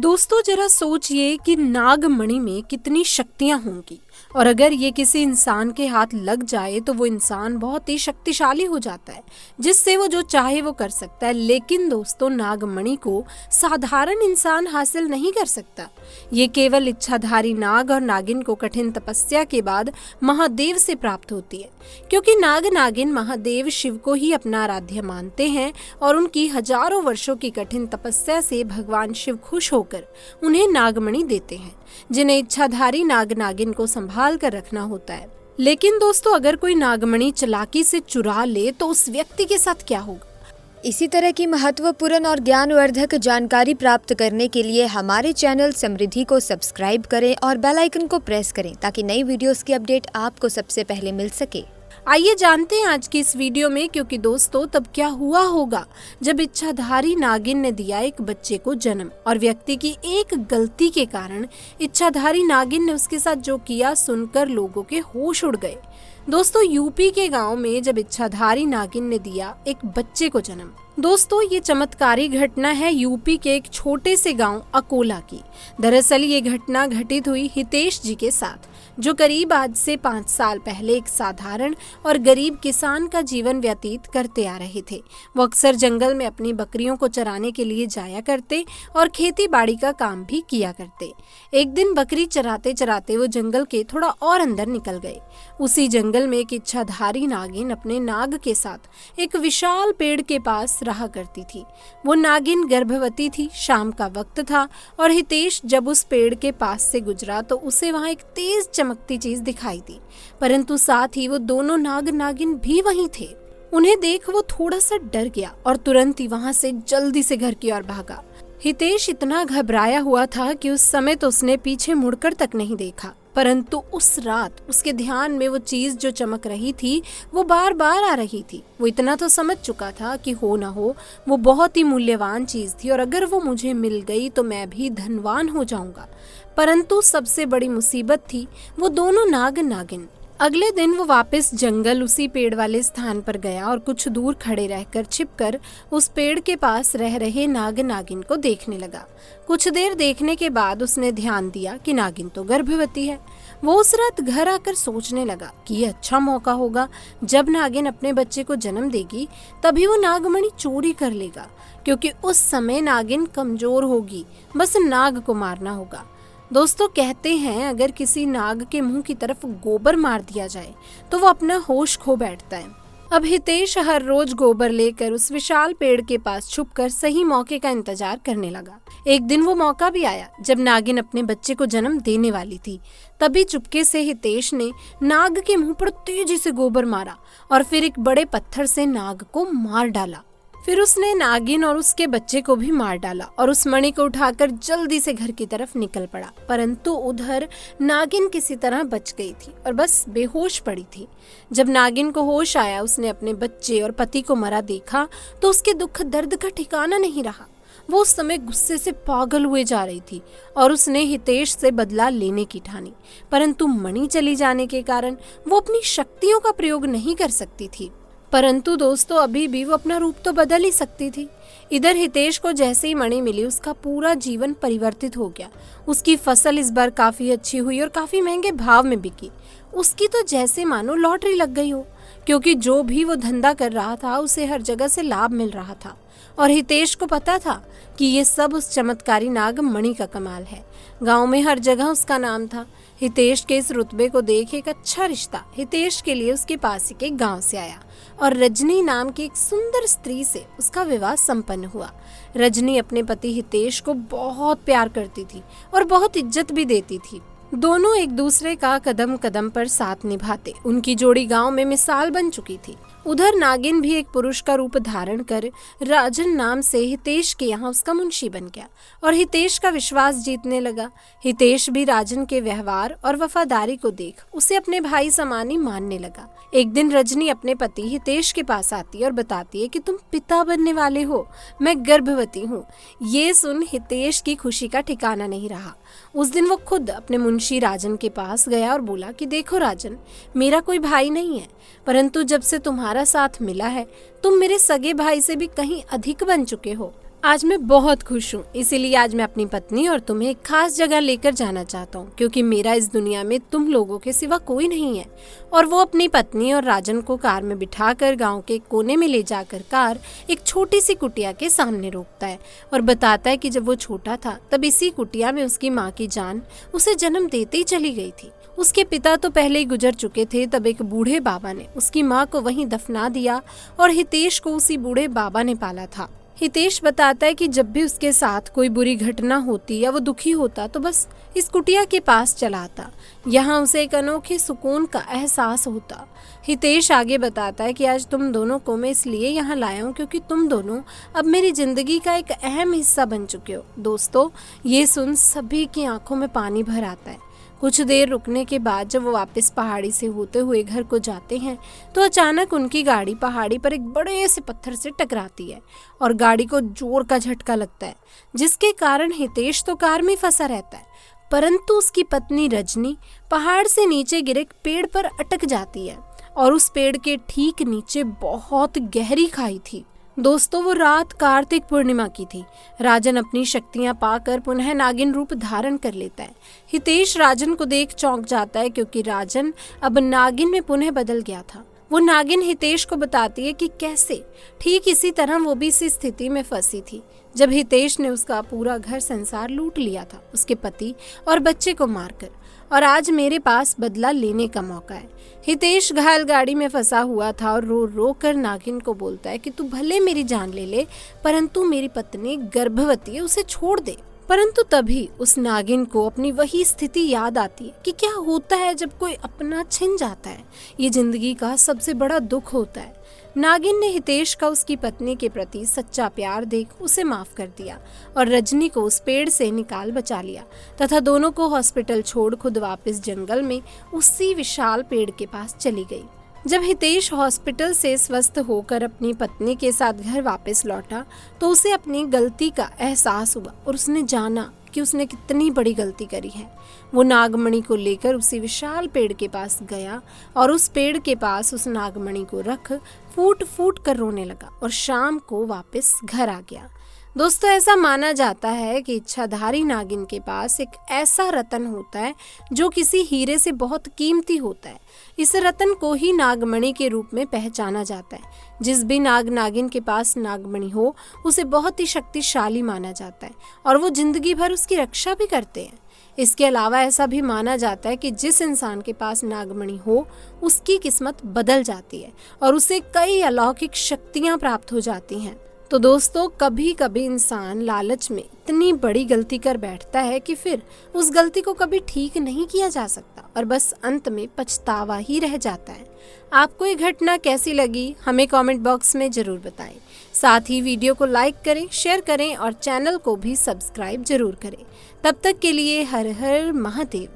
दोस्तों जरा सोचिए कि नागमणि में कितनी शक्तियां होंगी और अगर ये किसी इंसान के हाथ लग जाए तो वो इंसान बहुत ही शक्तिशाली हो जाता है जिससे वो जो चाहे वो कर सकता है। लेकिन दोस्तों नागमणि को साधारण इंसान हासिल नहीं कर सकता। ये केवल इच्छाधारी नाग और नागिन को कठिन तपस्या के बाद महादेव से प्राप्त होती है, क्योंकि नाग नागिन महादेव शिव को ही अपना आराध्य मानते हैं और उनकी हजारों वर्षों की कठिन तपस्या से भगवान शिव खुश होकर उन्हें नागमणि देते हैं, जिन्हें इच्छाधारी नाग नागिन को संभाल कर रखना होता है। लेकिन दोस्तों अगर कोई नागमणि चालाकी से चुरा ले तो उस व्यक्ति के साथ क्या होगा? इसी तरह की महत्वपूर्ण और ज्ञानवर्धक जानकारी प्राप्त करने के लिए हमारे चैनल समृद्धि को सब्सक्राइब करें और बेल आइकन को प्रेस करें ताकि नई वीडियोस की अपडेट आपको सबसे पहले मिल सके। आइए जानते हैं आज की इस वीडियो में, क्योंकि दोस्तों तब क्या हुआ होगा जब इच्छाधारी नागिन ने दिया एक बच्चे को जन्म और व्यक्ति की एक गलती के कारण इच्छाधारी नागिन ने उसके साथ जो किया सुनकर लोगों के होश उड़ गए। दोस्तों यूपी के गांव में जब इच्छाधारी नागिन ने दिया एक बच्चे को जन्म। दोस्तों ये चमत्कारी घटना है यूपी के एक छोटे से गांव अकोला की। दरअसल ये घटना घटित हुई हितेश जी के साथ, जो करीब आज से 5 साल पहले एक साधारण और गरीब किसान का जीवन व्यतीत करते आ रहे थे। वो अक्सर जंगल में अपनी बकरियों को चराने के लिए जाया करते और खेती बाड़ी का काम भी किया करते। एक दिन बकरी चराते चराते वो जंगल के थोड़ा और अंदर निकल गए। उसी जंगल में एक इच्छाधारी नागिन अपने नाग के साथ एक विशाल पेड़ के पास रहा करती थी। वो नागिन गर्भवती थी। शाम का वक्त था और हितेश जब उस पेड़ के पास से गुजरा तो उसे वहां एक तेज चमकती चीज दिखाई दी, परंतु साथ ही वो दोनों नाग नागिन भी वहीं थे। उन्हें देख वो थोड़ा सा डर गया और तुरंत ही वहां से जल्दी से घर की ओर भागा। हितेश इतना घबराया हुआ था कि उस समय तो उसने पीछे मुड़कर तक नहीं देखा, परंतु उस रात उसके ध्यान में वो चीज जो चमक रही थी वो बार बार आ रही थी। वो इतना तो समझ चुका था कि हो ना हो वो बहुत ही मूल्यवान चीज थी और अगर वो मुझे मिल गई तो मैं भी धनवान हो जाऊंगा। परंतु सबसे बड़ी मुसीबत थी वो दोनों नाग नागिन। अगले दिन वो वापस जंगल उसी पेड़ वाले स्थान पर गया और कुछ दूर खड़े रहकर छिपकर उस पेड़ के पास रह रहे नाग नागिन को देखने लगा। कुछ देर देखने के बाद उसने ध्यान दिया कि नागिन तो गर्भवती है। वो उस रात घर आकर सोचने लगा कि ये अच्छा मौका होगा, जब नागिन अपने बच्चे को जन्म देगी तभी वो नागमणि चोरी कर लेगा, क्योंकि उस समय नागिन कमजोर होगी, बस नाग को मारना होगा। दोस्तों कहते हैं अगर किसी नाग के मुंह की तरफ गोबर मार दिया जाए तो वो अपना होश खो बैठता है। अब हितेश हर रोज गोबर लेकर उस विशाल पेड़ के पास छुपकर सही मौके का इंतजार करने लगा। एक दिन वो मौका भी आया जब नागिन अपने बच्चे को जन्म देने वाली थी। तभी चुपके से हितेश ने नाग के मुंह पर तेजी से गोबर मारा और फिर एक बड़े पत्थर से नाग को मार डाला। फिर उसने नागिन और उसके बच्चे को भी मार डाला और उस मणि को उठाकर जल्दी से घर की तरफ निकल पड़ा। परंतु उधर नागिन किसी तरह बच गई थी और बस बेहोश पड़ी थी। जब नागिन को होश आया उसने अपने बच्चे और पति को मरा देखा तो उसके दुख दर्द का ठिकाना नहीं रहा। वो उस समय गुस्से से पागल हुए जा रही थी और उसने हितेश से बदला लेने की ठानी, परंतु मणि चली जाने के कारण वो अपनी शक्तियों का प्रयोग नहीं कर सकती थी। परंतु दोस्तों अभी भी वो अपना रूप तो बदल ही सकती थी। इधर हितेश को जैसे ही मणि मिली उसका पूरा जीवन परिवर्तित हो गया। उसकी फसल इस बार काफी अच्छी हुई और काफी महंगे भाव में बिकी। उसकी तो जैसे मानो लॉटरी लग गई हो, क्योंकि जो भी वो धंधा कर रहा था उसे हर जगह से लाभ मिल रहा था और हितेश को पता था कि ये सब उस चमत्कारी नागमणि का कमाल है। गांव में हर जगह उसका नाम था। हितेश के इस रुतबे को देख एक अच्छा रिश्ता हितेश के लिए उसके पास के गांव से आया और रजनी नाम की एक सुंदर स्त्री से उसका विवाह संपन्न हुआ। रजनी अपने पति हितेश को बहुत प्यार करती थी और बहुत इज्जत भी देती थी। दोनों एक दूसरे का कदम कदम पर साथ निभाते। उनकी जोड़ी गांव में मिसाल बन चुकी थी। उधर नागिन भी एक पुरुष का रूप धारण कर राजन नाम से हितेश के यहाँ उसका मुंशी बन गया और हितेश का विश्वास जीतने लगा। हितेश भी राजन के व्यवहार और वफादारी को देख उसे अपने भाई समान ही मानने लगा। एक दिन रजनी अपने पति हितेश के पास आती है और बताती है कि तुम पिता बनने वाले हो, मैं गर्भवती हूँ। ये सुन हितेश की खुशी का ठिकाना नहीं रहा। उस दिन वो खुद अपने मुंशी राजन के पास गया और बोला कि देखो राजन, मेरा कोई भाई नहीं है, परंतु जब से तुम्हारा साथ मिला है तुम मेरे सगे भाई से भी कहीं अधिक बन चुके हो। आज मैं बहुत खुश हूँ, इसीलिए आज मैं अपनी पत्नी और तुम्हें एक खास जगह लेकर जाना चाहता हूँ, क्योंकि मेरा इस दुनिया में तुम लोगों के सिवा कोई नहीं है। और वो अपनी पत्नी और राजन को कार में बिठाकर गांव के कोने में ले जाकर कार एक छोटी सी कुटिया के सामने रोकता है और बताता है कि जब वो छोटा था तब इसी कुटिया में उसकी माँ की जान उसे जन्म देते ही चली गई थी। उसके पिता तो पहले ही गुजर चुके थे। तब एक बूढ़े बाबा ने उसकी माँ को वहीं दफना दिया और हितेश को उसी बूढ़े बाबा ने पाला था। हितेश बताता है कि जब भी उसके साथ कोई बुरी घटना होती या वो दुखी होता तो बस इस कुटिया के पास चला आता। यहाँ उसे एक अनोखे सुकून का एहसास होता। हितेश आगे बताता है कि आज तुम दोनों को मैं इसलिए यहाँ लाया हूँ क्योंकि तुम दोनों अब मेरी जिंदगी का एक अहम हिस्सा बन चुके हो। दोस्तों, ये सुन सभी की आंखों में पानी भर आता है। कुछ देर रुकने के बाद जब वो वापस पहाड़ी से होते हुए घर को जाते हैं तो अचानक उनकी गाड़ी पहाड़ी पर एक बड़े से पत्थर से टकराती है और गाड़ी को जोर का झटका लगता है, जिसके कारण हितेश तो कार में फंसा रहता है, परंतु उसकी पत्नी रजनी पहाड़ से नीचे गिरे एक पेड़ पर अटक जाती है और उस पेड़ के ठीक नीचे बहुत गहरी खाई थी। दोस्तों, वो रात कार्तिक पूर्णिमा की थी। राजन अपनी शक्तियां पाकर पुनः नागिन रूप धारण कर लेता है। हितेश राजन को देख चौंक जाता है क्योंकि राजन अब नागिन में पुनः बदल गया था। वो नागिन हितेश को बताती है कि कैसे ठीक इसी तरह वो भी इसी स्थिति में फंसी थी जब हितेश ने उसका पूरा घर संसार लूट लिया था, उसके पति और बच्चे को मारकर, और आज मेरे पास बदला लेने का मौका है। हितेश घायल गाड़ी में फंसा हुआ था और रो रो कर नागिन को बोलता है कि तू भले मेरी जान ले ले, परंतु मेरी पत्नी गर्भवती है, उसे छोड़ दे। परंतु तभी उस नागिन को अपनी वही स्थिति याद आती है कि क्या होता है जब कोई अपना छिन जाता है। ये जिंदगी का सबसे बड़ा दुख होता है। नागिन ने हितेश का उसकी पत्नी के प्रति सच्चा प्यार देख उसे माफ कर दिया और रजनी को उस पेड़ से निकाल बचा लिया तथा दोनों को हॉस्पिटल छोड़ खुद वापस जंगल में उसी विशाल पेड़ के पास चली गई। जब हितेश हॉस्पिटल से स्वस्थ होकर अपनी पत्नी के साथ घर वापस लौटा तो उसे अपनी गलती का एहसास हुआ और उसने जाना कि उसने कितनी बड़ी गलती करी है। वो नागमणि को लेकर उसी विशाल पेड़ के पास गया और उस पेड़ के पास उस नागमणि को रख फूट फूट कर रोने लगा और शाम को वापस घर आ गया। दोस्तों, ऐसा माना जाता है कि इच्छाधारी नागिन के पास एक ऐसा रतन होता है जो किसी हीरे से बहुत कीमती होता है। इस रतन को ही नागमणि के रूप में पहचाना जाता है। जिस भी नाग नागिन के पास नागमणि हो उसे बहुत ही शक्तिशाली माना जाता है और वो जिंदगी भर उसकी रक्षा भी करते हैं। इसके अलावा ऐसा भी माना जाता है कि जिस इंसान के पास नागमणि हो उसकी किस्मत बदल जाती है और उसे कई अलौकिक शक्तियां प्राप्त हो जाती हैं। तो दोस्तों, कभी कभी इंसान लालच में इतनी बड़ी गलती कर बैठता है कि फिर उस गलती को कभी ठीक नहीं किया जा सकता और बस अंत में पछतावा ही रह जाता है। आपको ये घटना कैसी लगी हमें कमेंट बॉक्स में जरूर बताएं। साथ ही वीडियो को लाइक करें, शेयर करें और चैनल को भी सब्सक्राइब जरूर करें। तब तक के लिए हर हर महादेव।